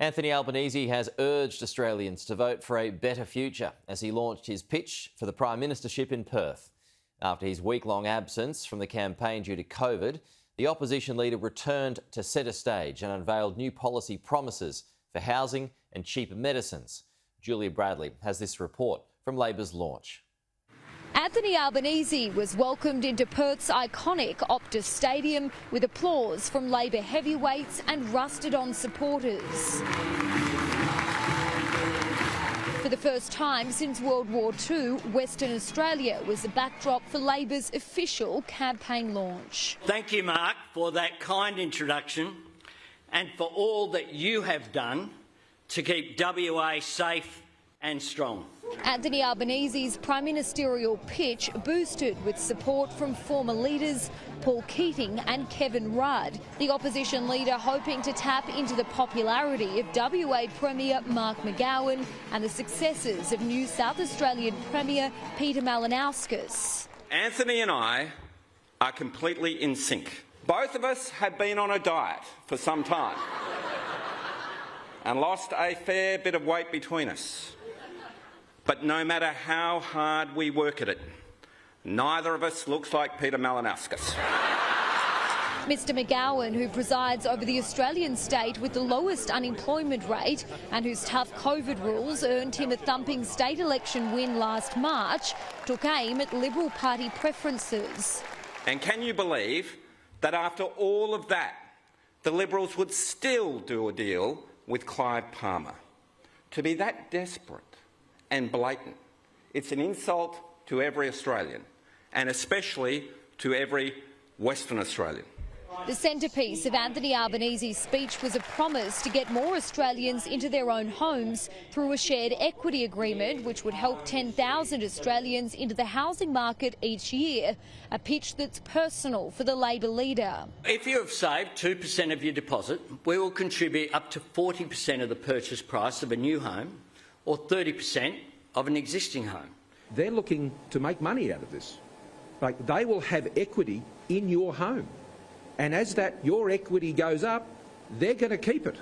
Anthony Albanese has urged Australians to vote for a better future as he launched his pitch for the Prime Ministership in Perth. After his week-long absence from the campaign due to COVID, the opposition leader returned to centre stage and unveiled new policy promises for housing and cheaper medicines. Julia Bradley has this report from Labor's launch. Anthony Albanese was welcomed into Perth's iconic Optus Stadium with applause from Labor heavyweights and rusted-on supporters. For the first time since World War II, Western Australia was the backdrop for Labor's official campaign launch. Thank you, Mark, for that kind introduction and for all that you have done to keep WA safe and strong. Anthony Albanese's prime ministerial pitch boosted with support from former leaders Paul Keating and Kevin Rudd. The opposition leader hoping to tap into the popularity of WA Premier Mark McGowan and the successes of new South Australian Premier Peter Malinauskas. Anthony and I are completely in sync. Both of us have been on a diet for some time and lost a fair bit of weight between us. But no matter how hard we work at it, neither of us looks like Peter Malinauskas. Mr McGowan, who presides over the Australian state with the lowest unemployment rate and whose tough COVID rules earned him a thumping state election win last March, took aim at Liberal Party preferences. And can you believe that after all of that, the Liberals would still do a deal with Clive Palmer? To be that desperate and blatant, it's an insult to every Australian, and especially to every Western Australian. The centrepiece of Anthony Albanese's speech was a promise to get more Australians into their own homes through a shared equity agreement which would help 10,000 Australians into the housing market each year, a pitch that's personal for the Labor leader. If you have saved 2% of your deposit, we will contribute up to 40% of the purchase price of a new home or 30% of an existing home. They're looking to make money out of this. Like, they will have equity in your home. And as your equity goes up, they're going to keep it.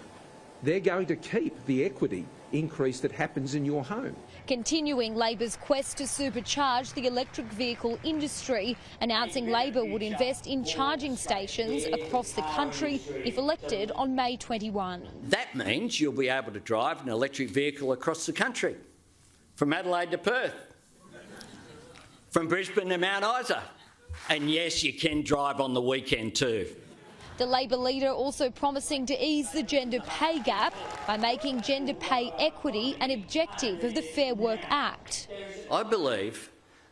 They're going to keep the equity increase that happens in your home. Continuing Labor's quest to supercharge the electric vehicle industry, announcing Labor would invest in charging stations across the country if elected on May 21. That means you'll be able to drive an electric vehicle across the country, from Adelaide to Perth, from Brisbane to Mount Isa. And yes, you can drive on the weekend too. The Labor leader also promising to ease the gender pay gap by making gender pay equity an objective of the Fair Work Act. I believe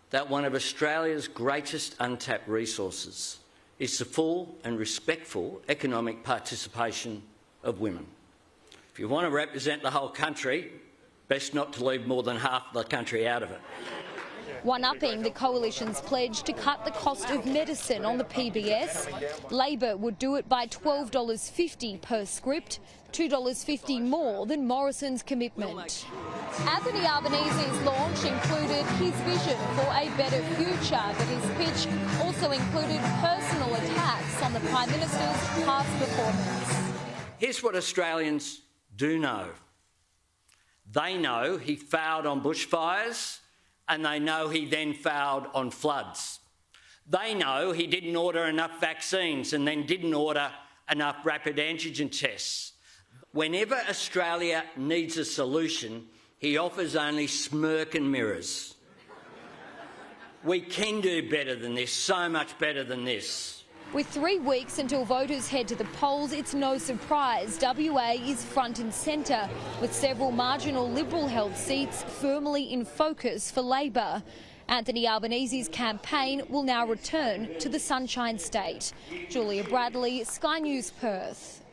that one of Australia's greatest untapped resources is the full and respectful economic participation of women. If you want to represent the whole country, best not to leave more than half the country out of it. One-upping the Coalition's pledge to cut the cost of medicine on the PBS, Labor would do it by $12.50 per script, $2.50 more than Morrison's commitment. Anthony Albanese's launch included his vision for a better future, but his pitch also included personal attacks on the Prime Minister's past performance. Here's what Australians do know. They know he failed on bushfires, and they know he then failed on floods. They know he didn't order enough vaccines and then didn't order enough rapid antigen tests. Whenever Australia needs a solution, he offers only smirk and mirrors. We can do better than this, so much better than this. With 3 weeks until voters head to the polls, it's no surprise WA is front and centre, with several marginal Liberal-held seats firmly in focus for Labor. Anthony Albanese's campaign will now return to the Sunshine State. Julia Bradley, Sky News, Perth.